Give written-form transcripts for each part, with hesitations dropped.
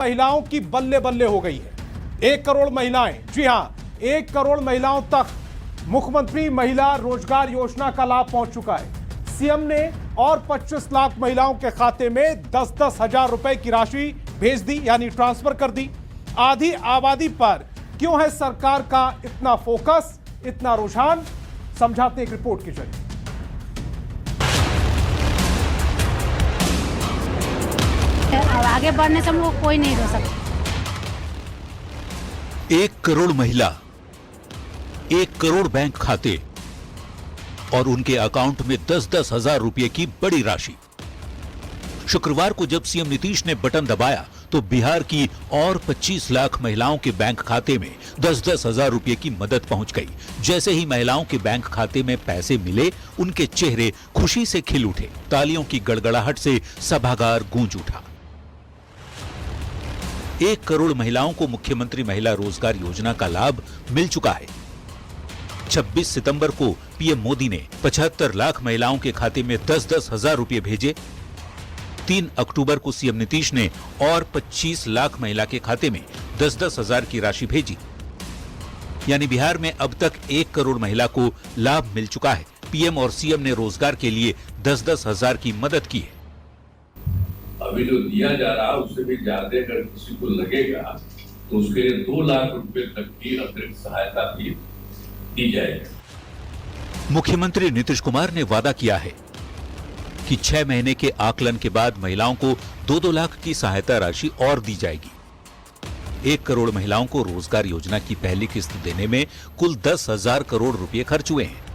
महिलाओं की बल्ले बल्ले हो गई है। 1 करोड़ महिलाएं, जी हां, 1 करोड़ महिलाओं तक मुख्यमंत्री महिला रोजगार योजना का लाभ पहुंच चुका है। सीएम ने और 25 लाख महिलाओं के खाते में 10-10 हजार रुपए की राशि भेज दी, यानी ट्रांसफर कर दी। आधी आबादी पर क्यों है सरकार का इतना फोकस, इतना रुझान, समझाते हैं एक रिपोर्ट के जरिए। और आगे बढ़ने से हम लोग कोई नहीं रोक सकता। 1 करोड़ महिला, 1 करोड़ बैंक खाते और उनके अकाउंट में 10-10 हजार रुपए की बड़ी राशि। शुक्रवार को जब सीएम नीतीश ने बटन दबाया तो बिहार की और 25 लाख महिलाओं के बैंक खाते में 10-10 हजार रुपए की मदद पहुंच गई। जैसे ही महिलाओं के बैंक खाते में पैसे मिले, उनके चेहरे खुशी से खिल उठे। तालियों की गड़गड़ाहट से सभागार गूंज उठा। 1 करोड़ महिलाओं को मुख्यमंत्री महिला रोजगार योजना का लाभ मिल चुका है। 26 सितंबर को पीएम मोदी ने 75 लाख महिलाओं के खाते में 10-10 हजार रुपए भेजे। 3 अक्टूबर को सीएम नीतीश ने और 25 लाख महिला के खाते में 10-10 हजार की राशि भेजी। यानी बिहार में अब तक 1 करोड़ महिला को लाभ मिल चुका है। पीएम और सीएम ने रोजगार के लिए 10-10 हजार की मदद की है। अभी जो दिया जा रहा है उससे भी ज्यादा अगर किसी को लगेगा तो उसके लिए 2 लाख रुपए तक की अतिरिक्त सहायता भी दी जाएगी। मुख्यमंत्री नीतीश कुमार ने वादा किया है कि 6 महीने के आकलन के बाद महिलाओं को 2-2 लाख की सहायता राशि और दी जाएगी। 1 करोड़ महिलाओं को रोजगार योजना की पहली किस्त देने में कुल 10,000 करोड़ रुपए खर्च हुए हैं।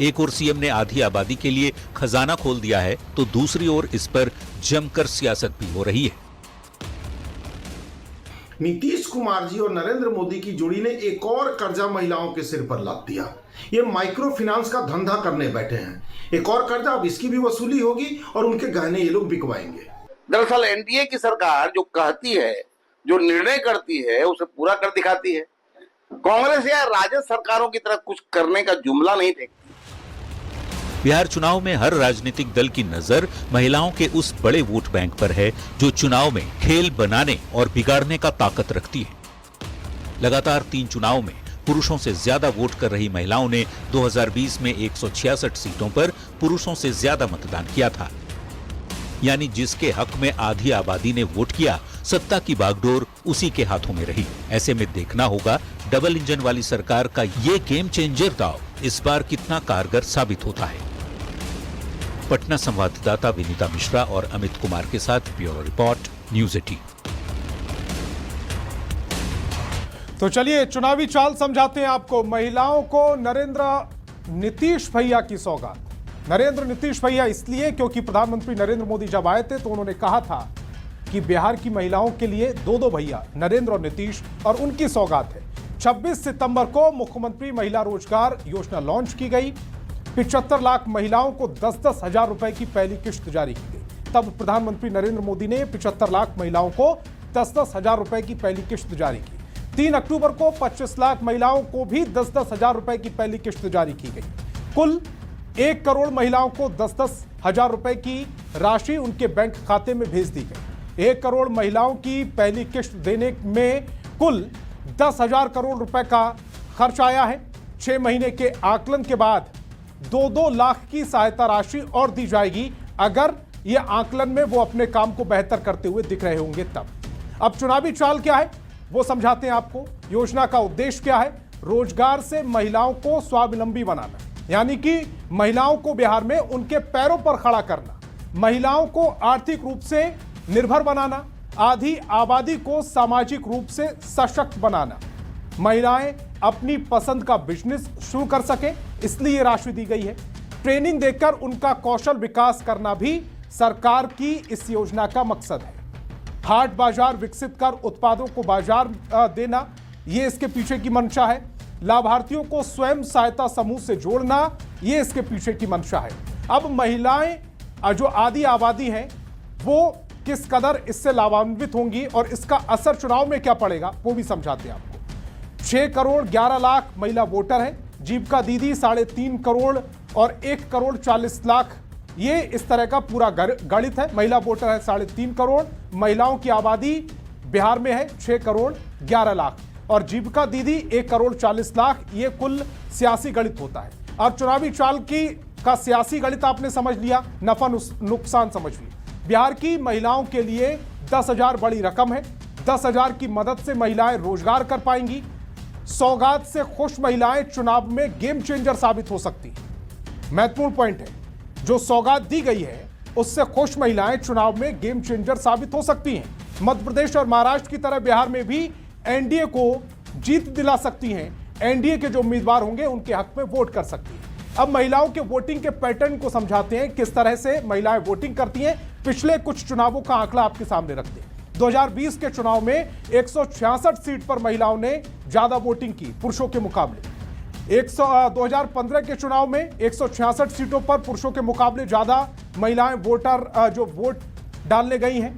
एक ओर सीएम ने आधी आबादी के लिए खजाना खोल दिया है, तो दूसरी ओर इस पर जमकर सियासत भी हो रही है। नीतीश कुमार जी और नरेंद्र मोदी की जोड़ी ने एक और कर्जा महिलाओं के सिर पर लाद दिया। ये माइक्रो फाइनेंस का धंधा करने बैठे हैं। एक और कर्जा, अब इसकी भी वसूली होगी और उनके गहने ये लोग बिकवाएंगे। दरअसल एनडीए की सरकार जो कहती है, जो निर्णय करती है, उसे पूरा कर दिखाती है। कांग्रेस या राजद सरकारों की तरह कुछ करने का जुमला नहीं देखती। बिहार चुनाव में हर राजनीतिक दल की नजर महिलाओं के उस बड़े वोट बैंक पर है जो चुनाव में खेल बनाने और बिगाड़ने का ताकत रखती है। लगातार 3 चुनाव में पुरुषों से ज्यादा वोट कर रही महिलाओं ने 2020 में 166 सीटों पर पुरुषों से ज्यादा मतदान किया था। यानी जिसके हक में आधी आबादी ने वोट किया, सत्ता की बागडोर उसी के हाथों में रही। ऐसे में देखना होगा डबल इंजन वाली सरकार का ये गेम चेंजर दांव इस बार कितना कारगर साबित होता है। पटना संवाददाता विनीता मिश्रा और अमित कुमार के साथ ब्यूरो रिपोर्ट, न्यूज़ 18। तो चलिए चुनावी चाल समझाते हैं आपको। महिलाओं को नीतीश भैया की सौगात। नरेंद्र नीतीश भैया इसलिए क्योंकि प्रधानमंत्री नरेंद्र मोदी जब आए थे तो उन्होंने कहा था कि बिहार की महिलाओं के लिए 2-2 भैया, नरेंद्र और नीतीश, और उनकी सौगात है। 26 सितंबर को मुख्यमंत्री महिला रोजगार योजना लॉन्च की गई। 75 लाख महिलाओं को 10-10 हजार रुपए की पहली किश्त जारी की गई। तब प्रधानमंत्री नरेंद्र मोदी ने 75 लाख महिलाओं को 10-10 हजार रुपए की पहली किश्त जारी की। 3 अक्टूबर को 25 लाख महिलाओं को भी 10-10 हजार रुपए की पहली किश्त जारी की गई। कुल 1 करोड़ महिलाओं को 10-10 हजार रुपए की राशि उनके बैंक खाते में भेज दी गई। 1 करोड़ महिलाओं की पहली किश्त देने में कुल 10,000 करोड़ रुपए का खर्च आया है। 6 महीने के आकलन के बाद 2-2 लाख की सहायता राशि और दी जाएगी, अगर यह आकलन में वो अपने काम को बेहतर करते हुए दिख रहे होंगे तब। अब चुनावी चाल क्या है वो समझाते हैं आपको। योजना का उद्देश्य क्या है? रोजगार से महिलाओं को स्वावलंबी बनाना, यानी कि महिलाओं को बिहार में उनके पैरों पर खड़ा करना, महिलाओं को आर्थिक रूप से निर्भर बनाना, आधी आबादी को सामाजिक रूप से सशक्त बनाना, महिलाएं अपनी पसंद का बिजनेस शुरू कर सके, इसलिए राशि दी गई है। ट्रेनिंग देकर उनका कौशल विकास करना भी सरकार की इस योजना का मकसद है। हाट बाजार विकसित कर उत्पादों को बाजार देना, यह इसके पीछे की मंशा है। लाभार्थियों को स्वयं सहायता समूह से जोड़ना, यह इसके पीछे की मंशा है। अब महिलाएं जो आधी आबादी हैं वो किस कदर इससे लाभान्वित होंगी और इसका असर चुनाव में क्या पड़ेगा वो भी समझाते हैं आपको। 6 करोड़ 11 लाख महिला वोटर हैं। जीविका दीदी 3.5 करोड़ और 1 करोड़ 40 लाख ये इस तरह का पूरा गणित है। महिला वोटर है 3.5 करोड़, महिलाओं की आबादी बिहार में है 6 करोड़ 11 लाख और जीविका दीदी 1 करोड़ 40 लाख। ये कुल सियासी गणित होता है। अब चुनावी चाल का सियासी गणित आपने समझ लिया, नफा नुकसान समझ लिया। बिहार की महिलाओं के लिए 10,000 बड़ी रकम है। 10,000 की मदद से महिलाएं रोजगार कर पाएंगी। सौगात से खुश महिलाएं चुनाव में गेम चेंजर साबित हो सकती हैं। महत्वपूर्ण पॉइंट है, जो सौगात दी गई है उससे खुश महिलाएं चुनाव में गेम चेंजर साबित हो सकती हैं। मध्य प्रदेश और महाराष्ट्र की तरह बिहार में भी एनडीए को जीत दिला सकती हैं। एनडीए के जो उम्मीदवार होंगे उनके हक में वोट कर सकती हैं। अब महिलाओं के वोटिंग के पैटर्न को समझाते हैं, किस तरह से महिलाएं वोटिंग करती हैं। पिछले कुछ चुनावों का आंकड़ा आपके सामने रखते हैं। 2020 के चुनाव में 166 सीट पर महिलाओं ने ज्यादा वोटिंग की पुरुषों के मुकाबले। 2015 के चुनाव में 166 सीटों पर पुरुषों के मुकाबले ज्यादा महिलाएं जो वोट डालने गई हैं,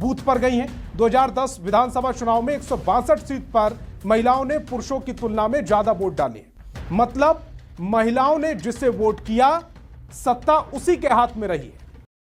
बूथ पर गई हैं। 2010 विधानसभा चुनाव में 162 सीट पर महिलाओं ने पुरुषों की तुलना में ज्यादा वोट डाले। मतलब महिलाओं ने जिसे वोट किया, सत्ता उसी के हाथ में रही है।